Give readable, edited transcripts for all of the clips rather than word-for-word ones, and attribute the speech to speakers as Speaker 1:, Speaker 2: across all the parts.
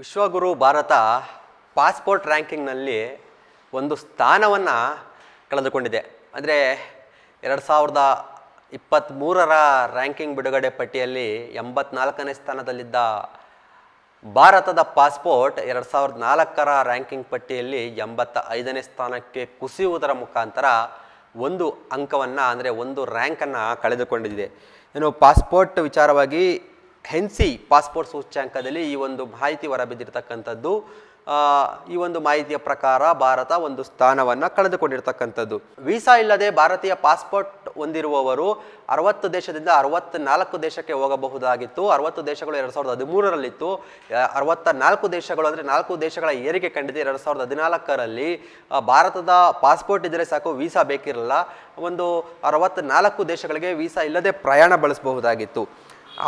Speaker 1: ವಿಶ್ವಗುರು ಭಾರತ ಪಾಸ್ಪೋರ್ಟ್ ರ್ಯಾಂಕಿಂಗ್ನಲ್ಲಿ ಒಂದು ಸ್ಥಾನವನ್ನು ಕಳೆದುಕೊಂಡಿದೆ. ಅಂದರೆ 2023ರ ರ್ಯಾಂಕಿಂಗ್ ಬಿಡುಗಡೆ ಪಟ್ಟಿಯಲ್ಲಿ 84ನೇ ಸ್ಥಾನದಲ್ಲಿದ್ದ ಭಾರತದ ಪಾಸ್ಪೋರ್ಟ್ 2004ರ ರ್ಯಾಂಕಿಂಗ್ ಪಟ್ಟಿಯಲ್ಲಿ 85ನೇ ಸ್ಥಾನಕ್ಕೆ ಕುಸಿಯುವುದರ ಮುಖಾಂತರ ಒಂದು ಅಂಕವನ್ನು ಅಂದರೆ ಒಂದು ರ್ಯಾಂಕನ್ನು ಕಳೆದುಕೊಂಡಿದೆ. ಏನು ಪಾಸ್ಪೋರ್ಟ್ ವಿಚಾರವಾಗಿ ಹೆನ್ಸಿ ಪಾಸ್ಪೋರ್ಟ್ ಸೂಚ್ಯಂಕದಲ್ಲಿ ಈ ಒಂದು ಮಾಹಿತಿ ಹೊರಬಿದ್ದಿರ್ತಕ್ಕಂಥದ್ದು. ಈ ಒಂದು ಮಾಹಿತಿಯ ಪ್ರಕಾರ ಭಾರತ ಒಂದು ಸ್ಥಾನವನ್ನು ಕಳೆದುಕೊಂಡಿರ್ತಕ್ಕಂಥದ್ದು. ವೀಸಾ ಇಲ್ಲದೆ ಭಾರತೀಯ ಪಾಸ್ಪೋರ್ಟ್ ಹೊಂದಿರುವವರು 60 ದೇಶದಿಂದ 64 ದೇಶಕ್ಕೆ ಹೋಗಬಹುದಾಗಿತ್ತು. 60 ದೇಶಗಳು 2013ರಲ್ಲಿತ್ತು. 64 ದೇಶಗಳು ಅಂದರೆ 4 ದೇಶಗಳ ಏರಿಕೆ ಕಂಡಿದೆ. 2014ರಲ್ಲಿ ಭಾರತದ ಪಾಸ್ಪೋರ್ಟ್ ಇದ್ದರೆ ಸಾಕು, ವೀಸಾ ಬೇಕಿರಲ್ಲ. ಒಂದು 64 ದೇಶಗಳಿಗೆ ವೀಸಾ ಇಲ್ಲದೆ ಪ್ರಯಾಣ ಬಳಸಬಹುದಾಗಿತ್ತು.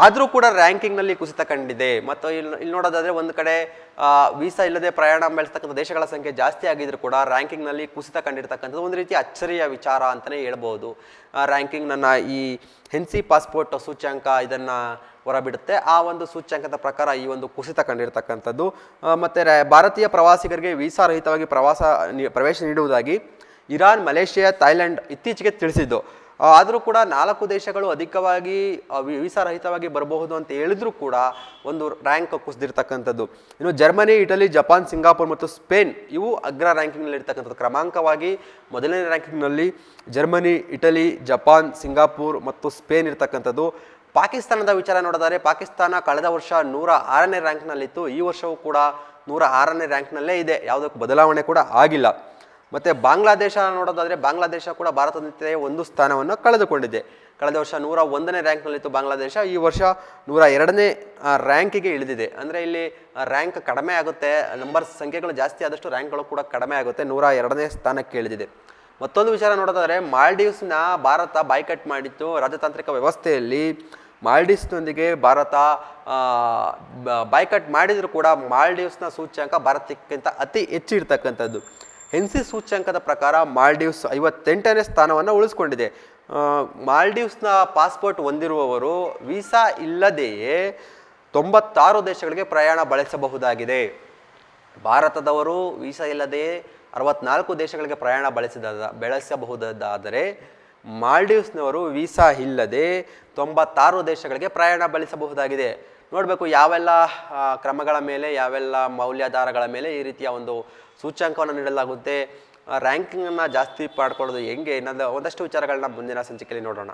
Speaker 1: ಆದರೂ ಕೂಡ ರ್ಯಾಂಕಿಂಗ್ನಲ್ಲಿ ಕುಸಿತ ಕಂಡಿದೆ. ಮತ್ತು ಇಲ್ಲಿ ನೋಡೋದಾದರೆ ಒಂದು ಕಡೆ ವೀಸಾ ಇಲ್ಲದೆ ಪ್ರಯಾಣ ಬೆಳೆಸ್ತಕ್ಕಂಥ ದೇಶಗಳ ಸಂಖ್ಯೆ ಜಾಸ್ತಿ ಆಗಿದ್ರು ಕೂಡ ರ್ಯಾಂಕಿಂಗ್ನಲ್ಲಿ ಕುಸಿತ ಕಂಡಿರ್ತಕ್ಕಂಥದ್ದು ಒಂದು ರೀತಿ ಅಚ್ಚರಿಯ ವಿಚಾರ ಅಂತಲೇ ಹೇಳ್ಬೋದು. ರ್ಯಾಂಕಿಂಗ್ ನನ್ನ ಈ ಹೆನ್ಸಿ ಪಾಸ್ಪೋರ್ಟ್ ಸೂಚ್ಯಂಕ ಇದನ್ನು ಹೊರಬಿಡುತ್ತೆ. ಆ ಒಂದು ಸೂಚ್ಯಂಕದ ಪ್ರಕಾರ ಈ ಒಂದು ಕುಸಿತ ಕಂಡಿರ್ತಕ್ಕಂಥದ್ದು. ಮತ್ತು ಭಾರತೀಯ ಪ್ರವಾಸಿಗರಿಗೆ ವೀಸಾ ರಹಿತವಾಗಿ ಪ್ರವೇಶ ನೀಡುವುದಾಗಿ ಇರಾನ್, ಮಲೇಷಿಯಾ, ಥೈಲ್ಯಾಂಡ್ ಇತ್ತೀಚೆಗೆ ತಿಳಿಸಿದ್ದು. ಆದರೂ ಕೂಡ 4 ದೇಶಗಳು ಅಧಿಕವಾಗಿ ವೀಸಾ ರಹಿತವಾಗಿ ಬರಬಹುದು ಅಂತ ಹೇಳಿದ್ರು ಕೂಡ ಒಂದು ರ್ಯಾಂಕ್ ಕುಸಿದಿರ್ತಕ್ಕಂಥದ್ದು. ಇನ್ನು ಜರ್ಮನಿ, ಇಟಲಿ, ಜಪಾನ್, ಸಿಂಗಾಪುರ್ ಮತ್ತು ಸ್ಪೇನ್ ಇವು ಅಗ್ರ ರ್ಯಾಂಕಿಂಗ್ನಲ್ಲಿ ಇರ್ತಕ್ಕಂಥದ್ದು. ಕ್ರಮಾಂಕವಾಗಿ ಮೊದಲನೇ ರ್ಯಾಂಕಿಂಗ್ನಲ್ಲಿ ಜರ್ಮನಿ, ಇಟಲಿ, ಜಪಾನ್, ಸಿಂಗಾಪುರ್ ಮತ್ತು ಸ್ಪೇನ್ ಇರ್ತಕ್ಕಂಥದ್ದು. ಪಾಕಿಸ್ತಾನದ ವಿಚಾರ ನೋಡಿದರೆ ಪಾಕಿಸ್ತಾನ ಕಳೆದ ವರ್ಷ 106ನೇ ರ್ಯಾಂಕ್ನಲ್ಲಿತ್ತು. ಈ ವರ್ಷವೂ ಕೂಡ 106ನೇ ರ್ಯಾಂಕ್ನಲ್ಲೇ ಇದೆ. ಯಾವುದಕ್ಕೂ ಬದಲಾವಣೆ ಕೂಡ ಆಗಿಲ್ಲ. ಮತ್ತು ಬಾಂಗ್ಲಾದೇಶ ನೋಡೋದಾದರೆ ಬಾಂಗ್ಲಾದೇಶ ಕೂಡ ಭಾರತದಂತೆ ಒಂದು ಸ್ಥಾನವನ್ನು ಕಳೆದುಕೊಂಡಿದೆ. ಕಳೆದ ವರ್ಷ 101ನೇ ರ್ಯಾಂಕ್ನಲ್ಲಿತ್ತು ಬಾಂಗ್ಲಾದೇಶ. ಈ ವರ್ಷ 102ನೇ ರ್ಯಾಂಕಿಗೆ ಇಳಿದಿದೆ. ಅಂದರೆ ಇಲ್ಲಿ ರ್ಯಾಂಕ್ ಕಡಿಮೆ ಆಗುತ್ತೆ, ಸಂಖ್ಯೆಗಳು ಜಾಸ್ತಿ ಆದಷ್ಟು ರ್ಯಾಂಕ್ಗಳು ಕೂಡ ಕಡಿಮೆ ಆಗುತ್ತೆ. 102ನೇ ಸ್ಥಾನಕ್ಕೆ ಇಳಿದಿದೆ. ಮತ್ತೊಂದು ವಿಚಾರ ನೋಡೋದಾದರೆ ಮಾಲ್ಡೀವ್ಸ್ನ ಭಾರತ ಬಾಯ್ಕಟ್ ಮಾಡಿತ್ತು. ರಾಜತಾಂತ್ರಿಕ ವ್ಯವಸ್ಥೆಯಲ್ಲಿ ಮಾಲ್ಡೀವ್ಸ್ನೊಂದಿಗೆ ಭಾರತ ಬಾಯ್ಕಟ್ ಮಾಡಿದರೂ ಕೂಡ ಮಾಲ್ಡೀವ್ಸ್ನ ಸೂಚ್ಯಂಕ ಭಾರತಕ್ಕಿಂತ ಅತಿ ಹೆಚ್ಚು ಇರ್ತಕ್ಕಂಥದ್ದು. ಹೆನ್ಸಿ ಸೂಚ್ಯಂಕದ ಪ್ರಕಾರ ಮಾಲ್ಡೀವ್ಸ್ 58ನೇ ಸ್ಥಾನವನ್ನು ಉಳಿಸ್ಕೊಂಡಿದೆ. ಮಾಲ್ಡೀವ್ಸ್ನ ಪಾಸ್ಪೋರ್ಟ್ ಹೊಂದಿರುವವರು ವೀಸಾ ಇಲ್ಲದೆಯೇ 96 ದೇಶಗಳಿಗೆ ಪ್ರಯಾಣ ಬಳಸಬಹುದಾಗಿದೆ. ಭಾರತದವರು ವೀಸಾ ಇಲ್ಲದೆಯೇ 64 ದೇಶಗಳಿಗೆ ಪ್ರಯಾಣ ಬಳಸಬಹುದಾದರೆ ಮಾಲ್ಡೀವ್ಸ್ನವರು ವೀಸಾ ಇಲ್ಲದೆ 96 ದೇಶಗಳಿಗೆ ಪ್ರಯಾಣ ಬಳಸಬಹುದಾಗಿದೆ. ನೋಡಬೇಕು ಯಾವೆಲ್ಲ ಕ್ರಮಗಳ ಮೇಲೆ, ಯಾವೆಲ್ಲ ಮೌಲ್ಯಾಧಾರಗಳ ಮೇಲೆ ಈ ರೀತಿಯ ಒಂದು ಸೂಚ್ಯಂಕವನ್ನು ನೀಡಲಾಗುತ್ತೆ. ರ್ಯಾಂಕಿಂಗನ್ನು ಜಾಸ್ತಿ ಮಾಡ್ಕೊಳ್ಳೋದು ಹೆಂಗೆ ಇನ್ನೊಂದು ಒಂದಷ್ಟು ವಿಚಾರಗಳನ್ನ ಮುಂದಿನ ಸಂಚಿಕೆಯಲ್ಲಿ ನೋಡೋಣ.